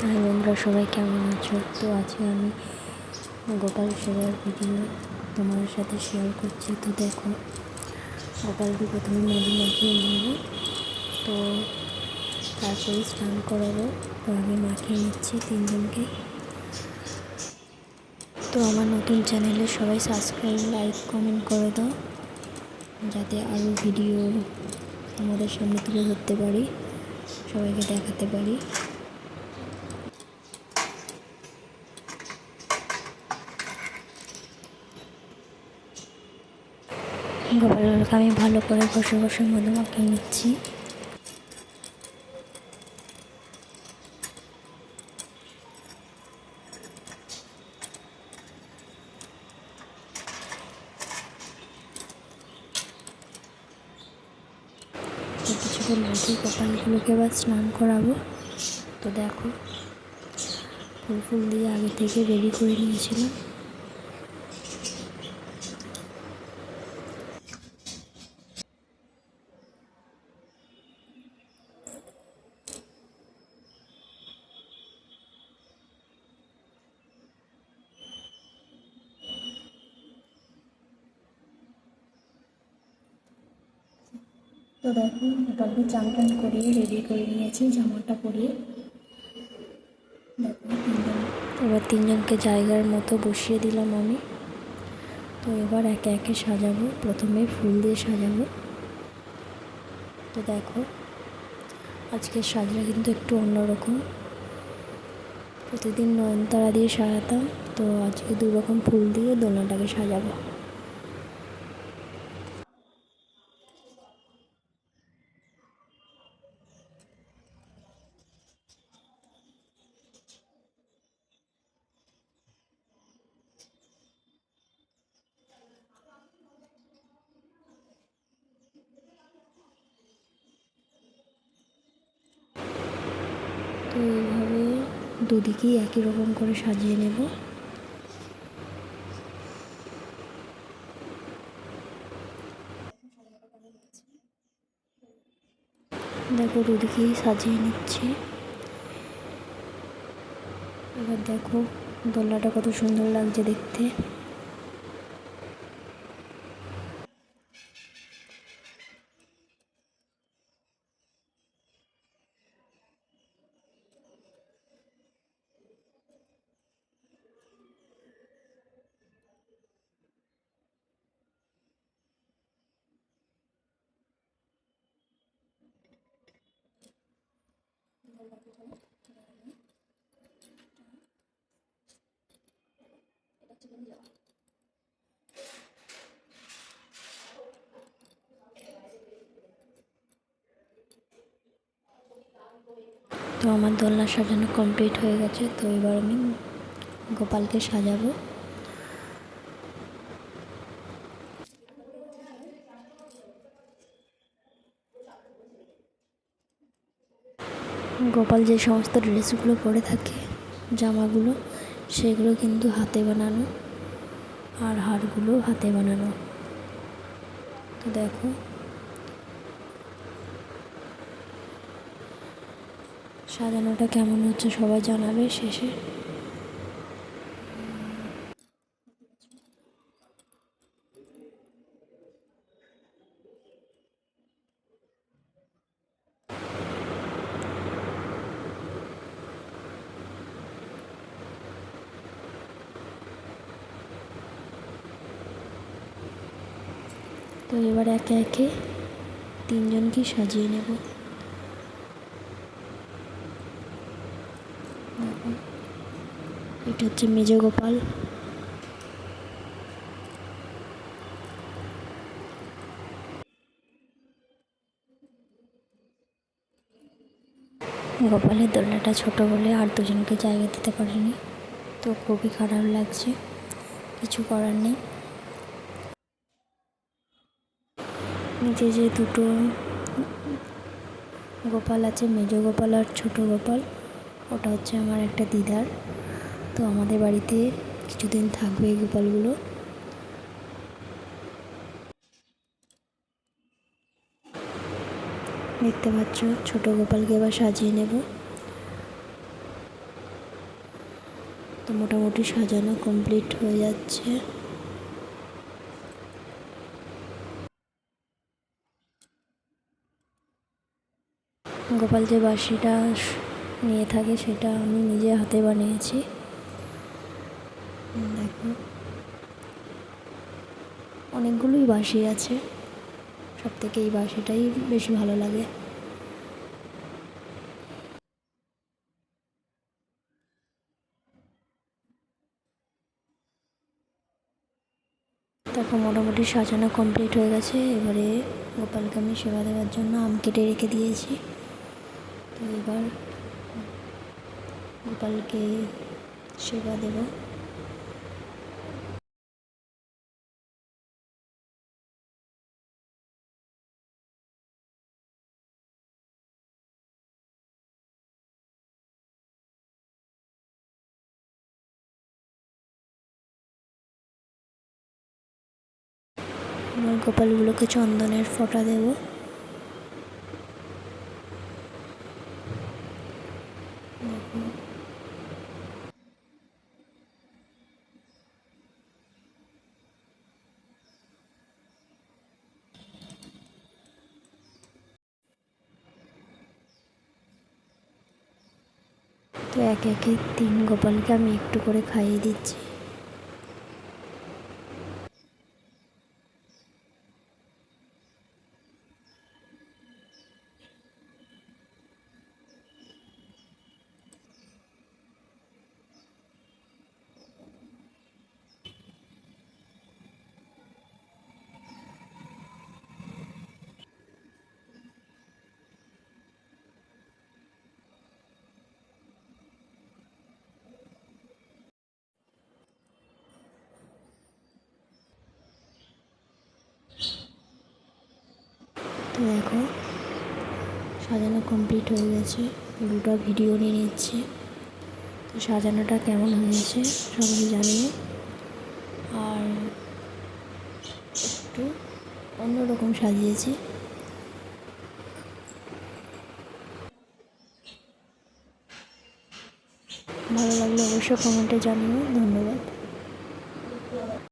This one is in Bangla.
হাই বন্ধুরা, সবাই কেমন আছো? তো আজকে আমি গোপাল সেবার ভিডিও তোমাদের সাথে শেয়ার করছি। তো দেখো, গোপালকে প্রথমে মধু মাখিয়ে নেব, তো তারপরে স্নান করাবো। তো আমি মাখিয়ে নিচ্ছি তিনজনকে। তো আমার নতুন চ্যানেলে সবাই সাবস্ক্রাইব, লাইক, কমেন্ট করে দাও, যাতে আরও ভিডিও আমাদের সামনে তুলে ধরতে পারি, সবাইকে দেখাতে পারি। গোপালকে আমি ভালো করে বসে বসে মধু মাখিয়ে নিচ্ছি। তো কিছুক্ষণ রেখে গোপালগুলোকে এবার স্নান করাবো। তো দেখো, ফুল দিয়ে আগে থেকে রেডি করে নিয়েছিলাম। তো দেখো, গোপালকে চান টান করিয়ে রেডি করে নিয়েছি, জামাটা পরিয়ে। দেখো এবার তিনজনকে জায়গার মতো বসিয়ে দিলাম আমি। তো এবার একে একে সাজাবো, প্রথমে ফুল দিয়ে সাজাবো। তো দেখো, আজকের সাজটা কিন্তু একটু অন্যরকম। প্রতিদিন নয়নতারা দিয়ে সাজাতাম, তো আজকে দু রকম ফুল দিয়ে দোলনাটাকে সাজাবো। তো এইভাবে দুদিকেই একই রকম করে সাজিয়ে নেব। দেখো, দুদিকেই সাজিয়ে নিচ্ছি। এবার দেখো দোলনাটা কত সুন্দর লাগছে দেখতে। তো আমার দোলনা সাজানো কমপ্লিট হয়ে গেছে। তো এবার আমি গোপালকে সাজাবো। গোপাল যে সমস্ত ড্রেসগুলো পরে থাকে, জামাগুলো, সেগুলো কিন্তু হাতে বানানো, আর হারগুলো হাতে বানানো। তো দেখো, সাজানোটা কেমন হচ্ছে সবাই জানাবে শেষে। তো এবার একে একে তিনজনকে সাজিয়ে নেব। এটা হচ্ছে মেজ গোপাল, গোপালের দোলনাটা ছোট বলে আর দুজনকে জায়গা দিতে পারিনি, তো খুবই খারাপ লাগছে, কিছু করার নেই। নিচে যে দুটো গোপাল আছে, মেজ গোপাল আর ছোট গোপাল, ওটা হচ্ছে আমার একটা দিদার। তো আমাদের বাড়িতে কিছুদিন থাকবে এই গোপালগুলো। দেখতে পাচ্ছ, ছোট গোপালকে এবার সাজিয়ে নেব। মোটামুটি সাজানো কমপ্লিট হয়ে যাচ্ছে। গোপাল যে বাঁশিটা নিয়ে থাকে সেটা আমি নিজে হাতে বানিয়েছি। দেখো অনেকগুলোই বাঁশি আছে, সব থেকে এই বাঁশিটাই বেশি ভালো লাগে। তারপর মোটামুটি সাজানো কমপ্লিট হয়ে গেছে। এবারে গোপালকে আমি সেবা দেওয়ার জন্য আম কেটে রেখে দিয়েছি। তো এবার গোপালকে সেবা দেব। আমার গোপালগুলোকে চন্দনের ফোঁটা দেব। তো একে একে 3 গোপালকে আমি একটু করে খাইয়ে দিচ্ছি। তো দেখো সাজানো কমপ্লিট হয়ে গেছে, পুরোটা ভিডিও নিয়ে নিচ্ছে। তো সাজানোটা কেমন হয়েছে সবাই জানিয়ে। আর একটু অন্যরকম সাজিয়েছি। ভালো লাগলে অবশ্যই কমেন্টে জানিও। ধন্যবাদ।